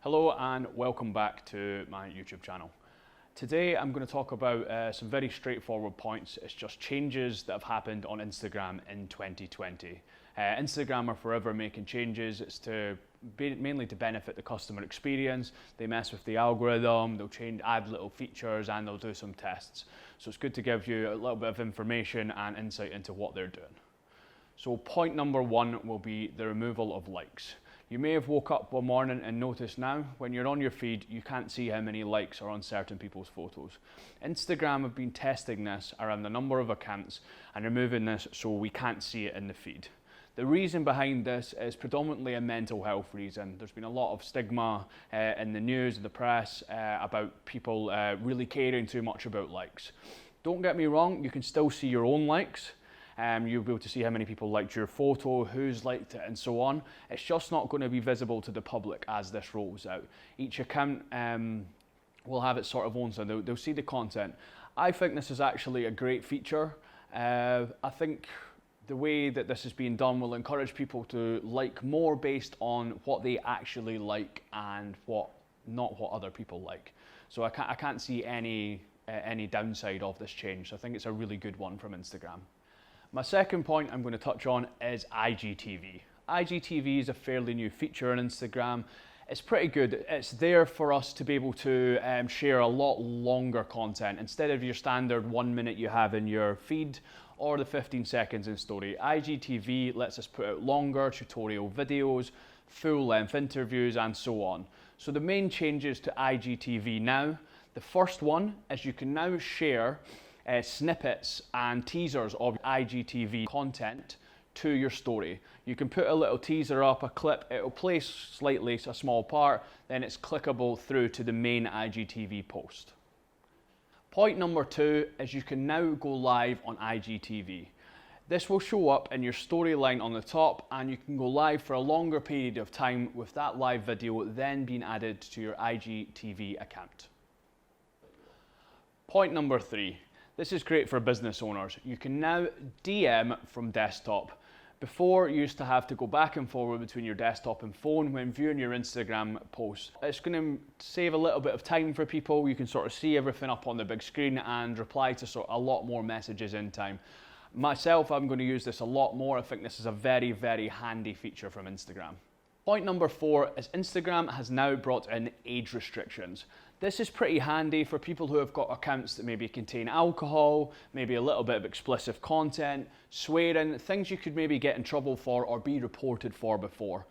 Hello and welcome back to my YouTube channel. Today I'm going to talk about some very straightforward points. It's just changes that have happened on Instagram in 2020. Instagram are forever making changes. It's mainly to benefit the customer experience. They mess with the algorithm, they'll add little features, and they'll do some tests. So it's good to give you a little bit of information and insight into what they're doing. So point number one will be the removal of likes. You may have woke up one morning and noticed now, when you're on your feed, you can't see how many likes are on certain people's photos. Instagram have been testing this around the number of accounts and removing this so we can't see it in the feed. The reason behind this is predominantly a mental health reason. There's been a lot of stigma in the news and the press about people really caring too much about likes. Don't get me wrong, you can still see your own likes. You'll be able to see how many people liked your photo, who's liked it, and so on. It's just not going to be visible to the public as this rolls out. Each account will have its sort of own, so they'll see the content. I think this is actually a great feature. I think the way that this is being done will encourage people to like more based on what they actually like and not what other people like. So I can't see any downside of this change. So I think it's a really good one from Instagram. My second point I'm going to touch on is IGTV. IGTV is a fairly new feature on Instagram. It's pretty good. It's there for us to be able to share a lot longer content instead of your standard 1 minute you have in your feed or the 15 seconds in story. IGTV lets us put out longer tutorial videos, full-length interviews, and so on. So the main changes to IGTV now, the first one is you can now share snippets and teasers of IGTV content to your story. You can put a little teaser up, a clip, it'll play slightly, a small part, then it's clickable through to the main IGTV post. Point number two is you can now go live on IGTV. This will show up in your storyline on the top and you can go live for a longer period of time with that live video then being added to your IGTV account. Point number three. This is great for business owners. You can now DM from desktop. Before, you used to have to go back and forward between your desktop and phone when viewing your Instagram posts. It's going to save a little bit of time for people. You can sort of see everything up on the big screen and reply to a lot more messages in time. Myself, I'm going to use this a lot more. I think this is a very, very handy feature from Instagram. Point number four is Instagram has now brought in age restrictions. This is pretty handy for people who have got accounts that maybe contain alcohol, maybe a little bit of explicit content, swearing, things you could maybe get in trouble for or be reported for before.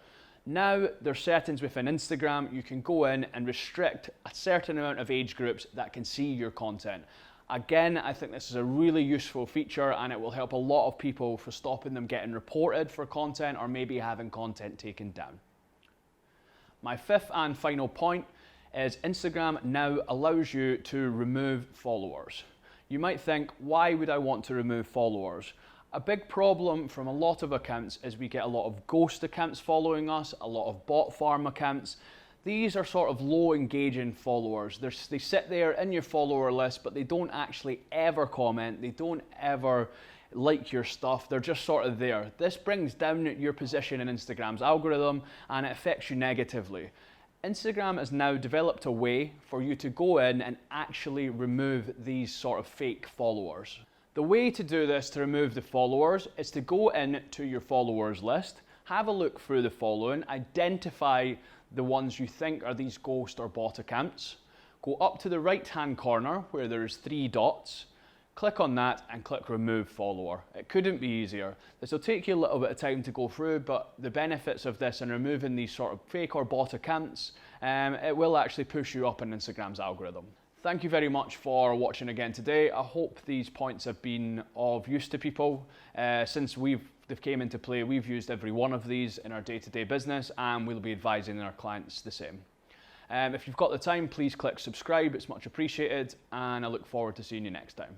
Now there's settings within Instagram, you can go in and restrict a certain amount of age groups that can see your content. Again, I think this is a really useful feature and it will help a lot of people for stopping them getting reported for content or maybe having content taken down. My fifth and final point is Instagram now allows you to remove followers. You might think, why would I want to remove followers? A big problem from a lot of accounts is we get a lot of ghost accounts following us, a lot of bot farm accounts. These are sort of low engaging followers. They sit there in your follower list, but they don't actually ever comment. They don't ever like your stuff. They're just sort of there. This brings down your position in Instagram's algorithm and it affects you negatively. Instagram has now developed a way for you to go in and actually remove these sort of fake followers. The way to do this, to remove the followers, is to go in to your followers list, have a look through the following, identify the ones you think are these ghost or bot accounts, go up to the right hand corner where there's 3 dots, click on that and click remove follower. It couldn't be easier. This will take you a little bit of time to go through, but the benefits of this and removing these sort of fake or bot accounts, it will actually push you up in Instagram's algorithm. Thank you very much for watching again today. I hope these points have been of use to people. Since they've came into play, we've used every one of these in our day-to-day business and we'll be advising our clients the same. If you've got the time, please click subscribe. It's much appreciated and I look forward to seeing you next time.